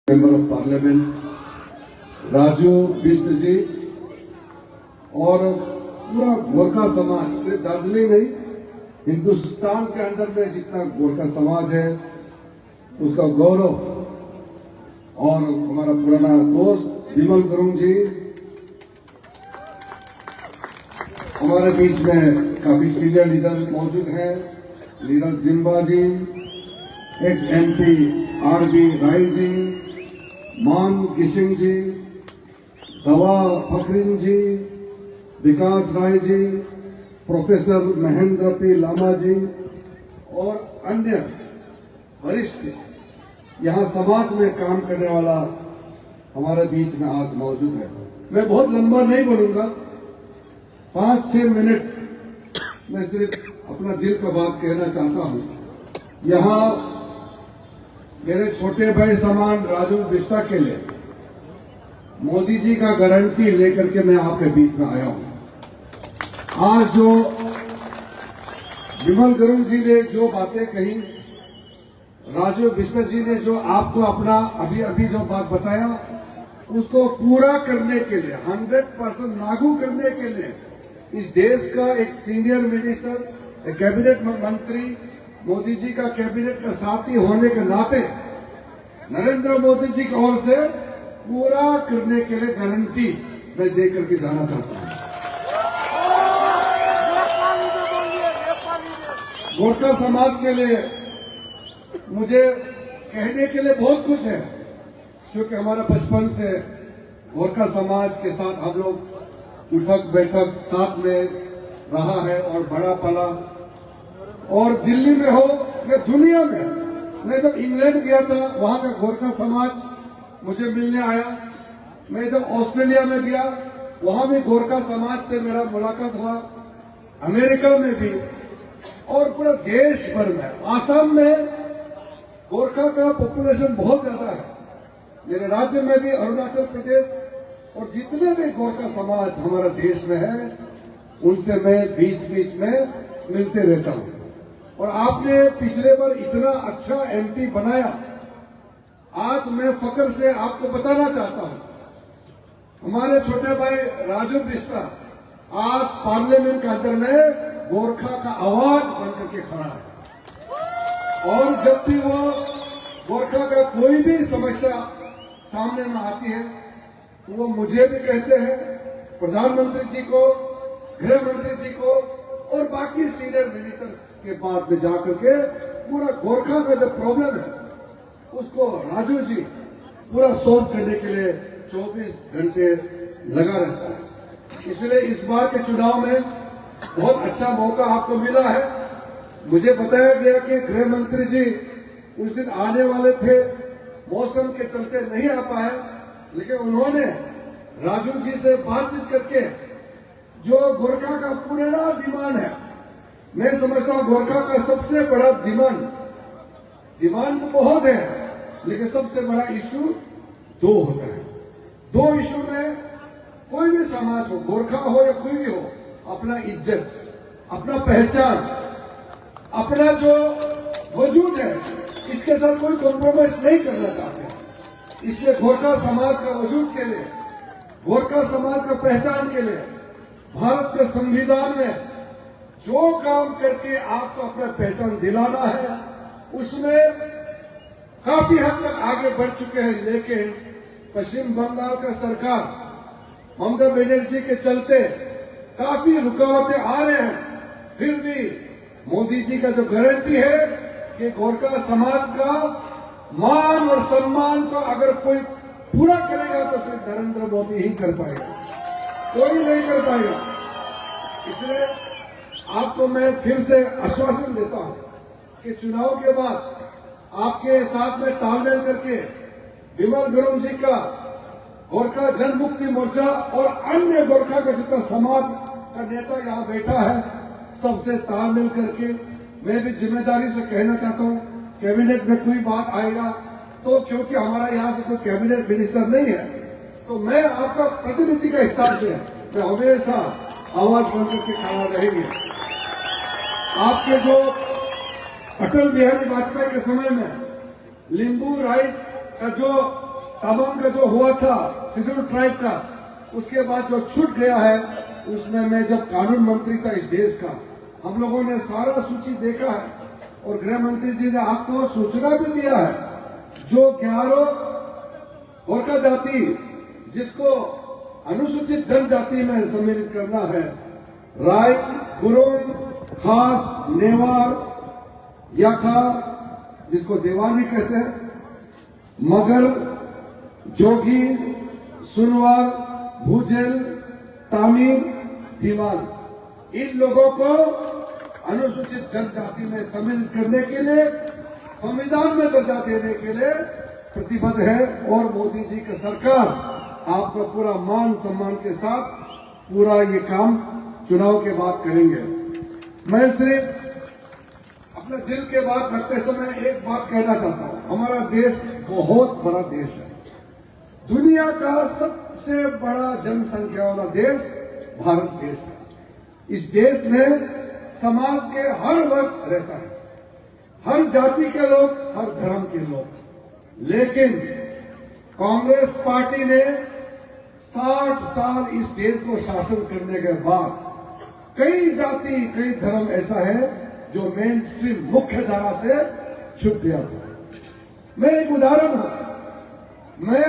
Member of parliament Raju Bisht ji और पूरा गोरखा समाज, सिर्फ दार्जिलिंग नहीं, हिंदुस्तान के अंदर में जितना गोरखा समाज है उसका गौरव, और हमारा पुराना दोस्त विमल गुरुंग जी हमारे बीच में काफी सीनियर लीडर मौजूद हैं, नीरज जिम्बा जी, x MP RB Rai ji, मान किशिंग जी, दवा फखरीन जी, विकास राय जी, प्रोफेसर महेंद्र P लामा जी और अन्य वरिष्ठ यहाँ समाज में काम करने वाला हमारे बीच में आज मौजूद है। मैं बहुत लंबा नहीं बोलूंगा, 5-6 मिनट मैं सिर्फ अपना दिल का बात कहना चाहता हूं। यहाँ मेरे छोटे भाई समान राजू बिष्टा के लिए मोदी जी का गारंटी लेकर के मैं आपके बीच में आया हूं। आज जो विमल गुरुंग जी ने जो बातें कही, राजू बिष्टा जी ने जो आपको अपना अभी जो बात बताया, उसको पूरा करने के लिए 100% लागू करने के लिए इस देश का एक सीनियर मिनिस्टर, एक कैबिनेट मंत्री, मोदी जी का कैबिनेट का साथी होने के नाते नरेंद्र मोदी जी की ओर से पूरा करने के लिए गारंटी मैं दे करके जाना चाहता हूं। गोरखा समाज के लिए मुझे कहने के लिए बहुत कुछ है, क्योंकि हमारा बचपन से गोरखा समाज के साथ हम लोग उठक बैठक साथ में रहा है और बड़ा पला। और दिल्ली में हो या दुनिया में, मैं जब इंग्लैंड गया था वहां का गोरखा समाज मुझे मिलने आया। मैं जब ऑस्ट्रेलिया में गया वहां भी गोरखा समाज से मेरा मुलाकात हुआ, अमेरिका में भी और पूरा देश भर में। आसाम में गोरखा का पॉपुलेशन बहुत ज्यादा है, मेरे राज्य में भी, अरुणाचल प्रदेश, और जितने भी गोरखा समाज हमारा देश में है उनसे मैं बीच बीच में मिलते रहता हूं। और आपने पिछले बार इतना अच्छा MP बनाया, आज मैं फक्र से आपको बताना चाहता हूं, हमारे छोटे भाई राजू बिष्टा आज पार्लियामेंट के अंदर में गोरखा का आवाज बनकर के खड़ा है। और जब भी वो गोरखा का कोई भी समस्या सामने में आती है तो वो मुझे भी कहते हैं, प्रधानमंत्री जी को, गृह मंत्री जी को और बाकी सीनियर मिनिस्टर्स के बाद में जाकर के पूरा गोरखा का जो प्रॉब्लम है उसको राजू जी पूरा सॉल्व करने के लिए 24 घंटे लगा रहता है। इसलिए इस बार के चुनाव में बहुत अच्छा मौका आपको मिला है। मुझे बताया गया कि गृह मंत्री जी उस दिन आने वाले थे, मौसम के चलते नहीं आ पाए, लेकिन उन्होंने राजू जी से बातचीत करके जो गोरखा का पुराना डिमांड है, मैं समझता हूं गोरखा का सबसे बड़ा डिमांड तो बहुत है, लेकिन सबसे बड़ा इशू 2 होता है। 2 इशू में कोई भी समाज हो, गोरखा हो या कोई भी हो, अपना इज्जत, अपना पहचान, अपना जो वजूद है, इसके साथ कोई कॉम्प्रोमाइज नहीं करना चाहते। इसलिए गोरखा समाज का वजूद के लिए, गोरखा समाज का पहचान के लिए भारत के संविधान में जो काम करके आपको अपना पहचान दिलाना है उसमें काफी हद तक आगे बढ़ चुके हैं। लेकिन पश्चिम बंगाल का सरकार ममता बनर्जी के चलते काफी रुकावटें आ रहे हैं, फिर भी मोदी जी का जो गारंटी है कि गोरखा समाज का मान और सम्मान को अगर कोई पूरा करेगा तो सिर्फ नरेंद्र मोदी ही कर पाएगा, कोई नहीं कर पाएगा। इसलिए आपको मैं फिर से आश्वासन देता हूं कि चुनाव के बाद आपके साथ में तालमेल करके विमल गुरुंग जी का गोरखा जनमुक्ति मोर्चा और अन्य गोरखा का जितना समाज का नेता यहां बैठा है, सबसे तालमेल करके मैं भी जिम्मेदारी से कहना चाहता हूं, कैबिनेट में कोई बात आएगा तो, क्योंकि हमारा यहां से कोई कैबिनेट मिनिस्टर नहीं है, तो मैं आपका प्रतिनिधि के हिसाब से मैं हमेशा आवाज बनकर के खड़ा रहेंगे। आपके जो अटल बिहारी वाजपेयी के समय में लिंबू राइट का जो तमाम का जो हुआ था शेड्यूल ट्राइब का, उसके बाद जो छूट गया है, उसमें मैं जब कानून मंत्री था इस देश का, हम लोगों ने सारा सूची देखा है और गृह मंत्री जी ने आपको सूचना भी दिया है। जो 11 गोरखा जाति जिसको अनुसूचित जनजाति में सम्मिलित करना है, राय, गुरुंग, खास, नेवार, याखा जिसको देवानी कहते हैं, मगर, जोगी, सुनवार, भूजेल, तामीर, दीवान, इन लोगों को अनुसूचित जनजाति में सम्मिलित करने के लिए संविधान में दर्जा देने के लिए प्रतिबद्ध है। और मोदी जी की सरकार आपका पूरा मान सम्मान के साथ पूरा ये काम चुनाव के बाद करेंगे। मैं सिर्फ अपने दिल के बात रखते समय एक बात कहना चाहता हूं, हमारा देश बहुत बड़ा देश है, दुनिया का सबसे बड़ा जनसंख्या वाला देश भारत देश है। इस देश में समाज के हर वर्ग रहता है, हर जाति के लोग, हर धर्म के लोग, लेकिन कांग्रेस पार्टी ने 60 साल इस देश को शासन करने के बाद कई जाति, कई धर्म ऐसा है जो मेन स्ट्रीम मुख्य धारा से छुप गया था। मैं एक उदाहरण हूं, मैं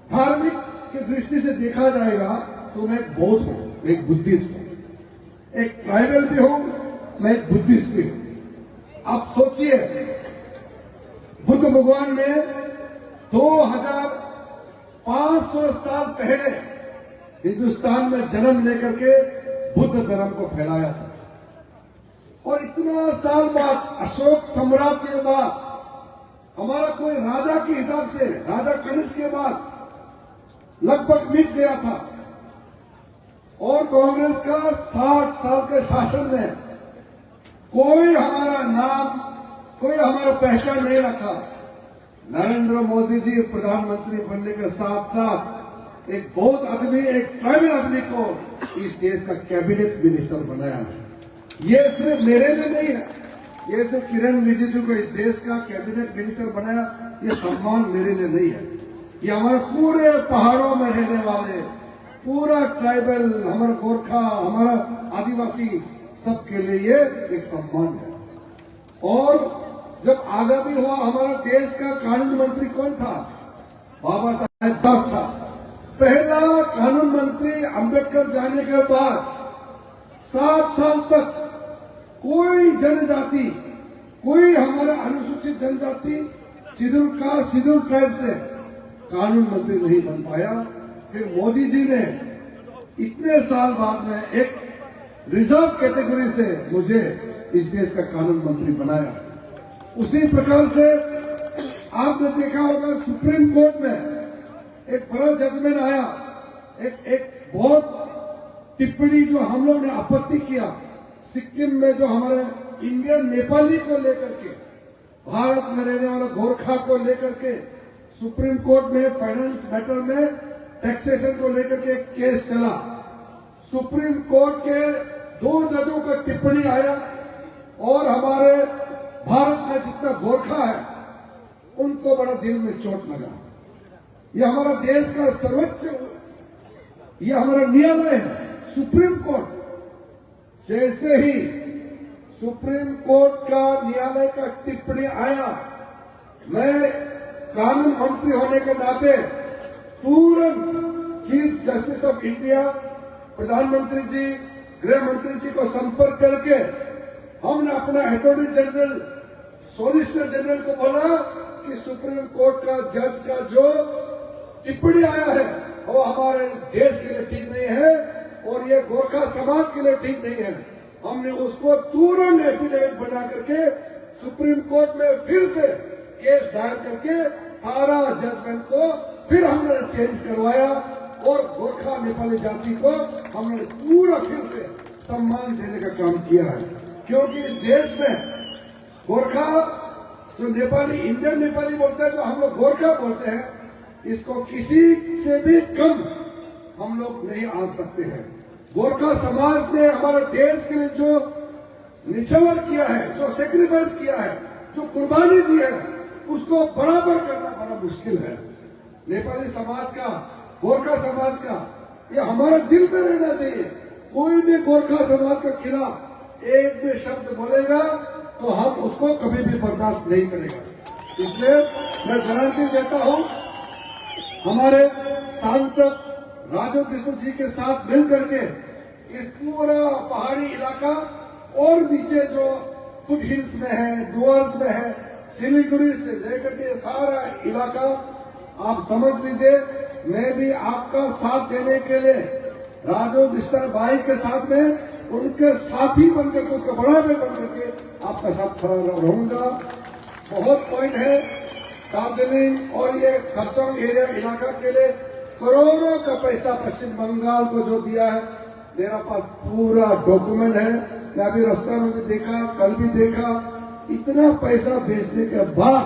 धार्मिक की दृष्टि से देखा जाएगा तो मैं एक बौद्ध हूं, एक बुद्धिस्ट हूं, एक ट्राइबल भी हूं, मैं एक बुद्धिस्ट भी हूं। आप सोचिए, बुद्ध भगवान ने 2500 साल पहले हिंदुस्तान में जन्म लेकर के बुद्ध धर्म को फैलाया था, और इतना साल बाद अशोक सम्राट के बाद हमारा कोई राजा के हिसाब से, राजा कनिष्क के बाद लगभग मिट गया था, और कांग्रेस का 60 साल के शासन में कोई हमारा नाम, कोई हमारा पहचान नहीं रखा। नरेंद्र मोदी जी प्रधानमंत्री बनने के साथ साथ एक बौद्ध आदमी, एक ट्राइबल आदमी को इस देश का कैबिनेट मिनिस्टर बनाया है। ये सिर्फ मेरे लिए नहीं है, ये सिर्फ किरण रिजिजू को इस देश का कैबिनेट मिनिस्टर बनाया, ये सम्मान मेरे लिए नहीं है, ये हमारे पूरे पहाड़ों में रहने वाले पूरा ट्राइबल, हमारा गोरखा, हमारा आदिवासी, सबके लिए ये एक सम्मान है। और जब आजादी हुआ, हमारा देश का कानून मंत्री कौन था? बाबा साहेब दास था। पहला कानून मंत्री अंबेडकर जाने के बाद 7 साल तक कोई जनजाति, कोई हमारा अनुसूचित जनजाति, शेड्यूल कास्ट, शेड्यूल ट्राइब से कानून मंत्री नहीं बन पाया। फिर मोदी जी ने इतने साल बाद में एक रिजर्व कैटेगरी से मुझे इस देश का कानून मंत्री बनाया। उसी प्रकार से आपने देखा होगा, सुप्रीम कोर्ट में एक बड़ा जजमेंट आया, एक बहुत टिप्पणी जो हम लोग ने आपत्ति किया, सिक्किम में जो हमारे इंडियन नेपाली को लेकर के, भारत में रहने वाला गोरखा को लेकर के सुप्रीम कोर्ट में फाइनेंस मैटर में टैक्सेशन को लेकर के केस चला। सुप्रीम कोर्ट के 2 जजों का टिप्पणी आया और हमारे भारत में जितना गोरखा है उनको बड़ा दिल में चोट लगा। यह हमारा देश का सर्वोच्च, यह हमारा न्यायालय है, सुप्रीम कोर्ट। जैसे ही सुप्रीम कोर्ट का न्यायालय का टिप्पणी आया, मैं कानून मंत्री होने के नाते तुरंत चीफ जस्टिस ऑफ इंडिया, प्रधानमंत्री जी, गृह मंत्री जी को संपर्क करके हमने अपना अटॉर्नी जनरल, सॉलिसिटर जनरल को बोला कि सुप्रीम कोर्ट का जज का जो टिप्पणी आया है वो हमारे देश के लिए ठीक नहीं है और ये गोरखा समाज के लिए ठीक नहीं है। हमने उसको तुरंत एफिडेविट बना करके सुप्रीम कोर्ट में फिर से केस दायर करके सारा जजमेंट को फिर हमने चेंज करवाया और गोरखा नेपाली जाति को हमने पूरा फिर से सम्मान देने का काम किया है। क्योंकि इस देश में गोरखा जो नेपाली, इंडियन नेपाली बोलते हैं, जो हम लोग गोरखा बोलते हैं, इसको किसी से भी कम हम लोग नहीं आंक सकते हैं। गोरखा समाज ने हमारे देश के लिए जो निछावर किया है, जो सेक्रीफाइस किया है, जो कुर्बानी दी है, उसको बराबर करना बड़ा मुश्किल है। नेपाली समाज का, गोरखा समाज का, ये हमारे दिल में रहना चाहिए। कोई भी गोरखा समाज के खिलाफ एक भी शब्द बोलेगा तो हम उसको कभी भी बर्दाश्त नहीं करेगा। इसलिए मैं गारंटी देता हूं, हमारे सांसद राजू बिष्णु जी के साथ मिल करके इस पूरा पहाड़ी इलाका और नीचे जो फुट हिल्स में है, डुअर्स में है, सिलीगुड़ी से लेकर के सारा इलाका आप समझ लीजिए। मैं भी आपका साथ देने के लिए राजू बिष्णु भाई के साथ में उनके साथी बनकर के, उसका बड़ा भाई बनकर के आपका साथ खड़ा रहूंगा। बहुत पॉइंट है दार्जिलिंग और ये खरसों एरिया इलाका के लिए करोड़ों का पैसा पश्चिम बंगाल को जो दिया है, मेरा पास पूरा डॉक्यूमेंट है। मैं अभी रास्ता में भी देखा, कल भी देखा। इतना पैसा भेजने के बाद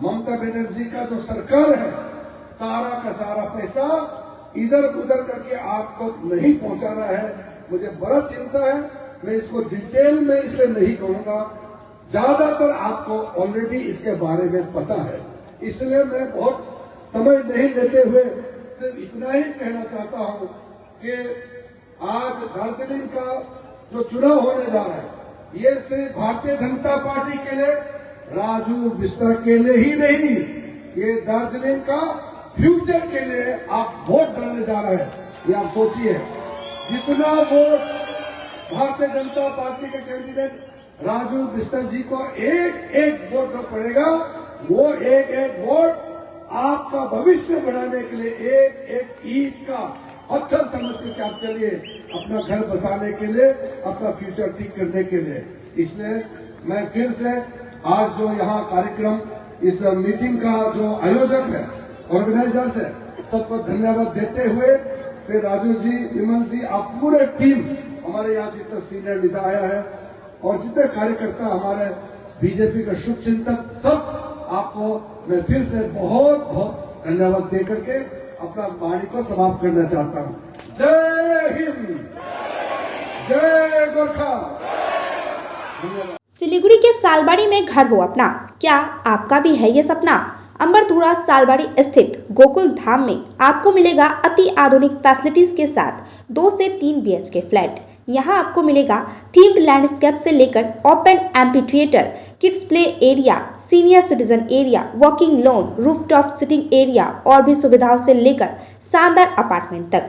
ममता बनर्जी का जो सरकार है, सारा का सारा पैसा इधर उधर करके आपको नहीं पहुंचा रहा है। मुझे बड़ा चिंता है। मैं इसको डिटेल में इसलिए नहीं कहूंगा, ज्यादातर आपको ऑलरेडी इसके बारे में पता है, इसलिए मैं बहुत समय नहीं लेते हुए सिर्फ इतना ही कहना चाहता हूं कि आज दार्जिलिंग का जो चुनाव होने जा रहा है, ये सिर्फ भारतीय जनता पार्टी के लिए, राजू बिष्णु के लिए ही नहीं, ये दार्जिलिंग का फ्यूचर के लिए आप वोट डालने जा रहे हैं। ये आप सोचिए, जितना वोट भारतीय जनता पार्टी के कैंडिडेट राजू बिष्णु जी को एक एक वोट जो पड़ेगा, वो एक एक वोट आपका भविष्य बनाने के लिए, एक एक ईंट का पत्थर समझ के आप चलिए, अपना घर बसाने के लिए, अपना फ्यूचर ठीक करने के लिए। इसलिए मैं फिर से आज जो यहाँ कार्यक्रम, इस मीटिंग का जो आयोजक है, ऑर्गेनाइजर्स है, सबको धन्यवाद देते हुए, फिर राजू जी, विमल जी, आप पूरे टीम, हमारे यहाँ जितना सीनियर नेता आया है और जितने कार्यकर्ता हमारे बीजेपी का शुभ चिंतक, सब आपको मैं फिर से बहुत बहुत धन्यवाद दे करके अपना वाणी को समाप्त करना चाहता हूँ। जय हिंद, जय गोरखा। सिलीगुड़ी के सालबाड़ी में घर हो अपना, क्या आपका भी है ये सपना? अंबरधुरा सालबाड़ी स्थित गोकुल धाम में आपको मिलेगा अति आधुनिक फैसिलिटीज के साथ 2 से 3 BHK फ्लैट। यहाँ आपको मिलेगा थीम्ड लैंडस्केप से लेकर open amphi theatre, kids play area, senior citizen area, walking lawn, rooftop sitting area और भी सुविधाओं से लेकर शानदार अपार्टमेंट तक।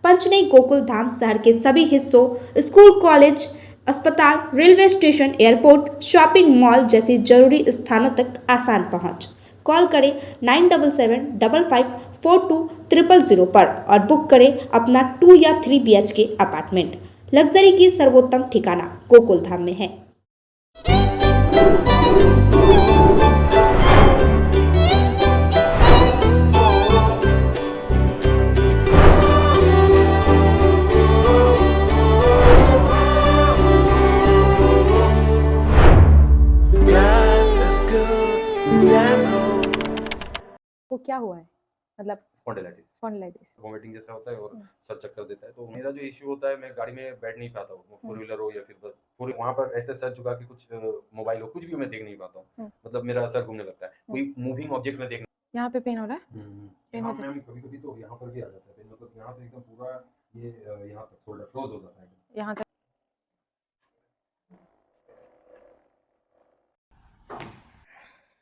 पंचनई गोकुल धाम शहर के सभी हिस्सों, स्कूल, कॉलेज, अस्पताल, railway station, airport, shopping mall जैसी जरूरी स्थानों तक आसान पहुँच। कॉल करें 9755542000 पर और बुक करें अपना 2 या 3 BHK अपार्टमेंट। लग्जरी की सर्वोत्तम ठिकाना गोकुल धाम में है। वो क्या हुआ है? मतलब स्पॉन्डिलाइटिस वोमिटिंग जैसा होता है और सर चक्कर देता है। तो मेरा जो इश्यू होता है, मैं गाड़ी में बैठ नहीं पाता हूँ, 4 व्हीलर हो या फिर बस, पूरे वहाँ पर ऐसे सर झुका के कुछ मोबाइल हो, कुछ भी मैं देख नहीं पाता हूँ। मतलब मेरा सर घूमने लगता है, कोई मूविंग ऑब्जेक्ट में देखना। यहाँ पे पेन हो रहा है? पेन होता है कभी कभी, तो यहाँ पर भी आ जाता है पेन, मतलब यहाँ से एकदम पूरा ये यहाँ तक शोल्डर क्लोज हो जाता है यहाँ तक।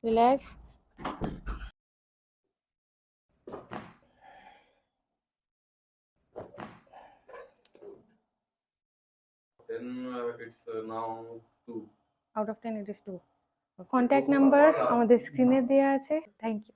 Relax. It's now 2 out of 10 it is 2. Contact number আমাদের স্ক্রিনে দেয়া আছে। Thank you.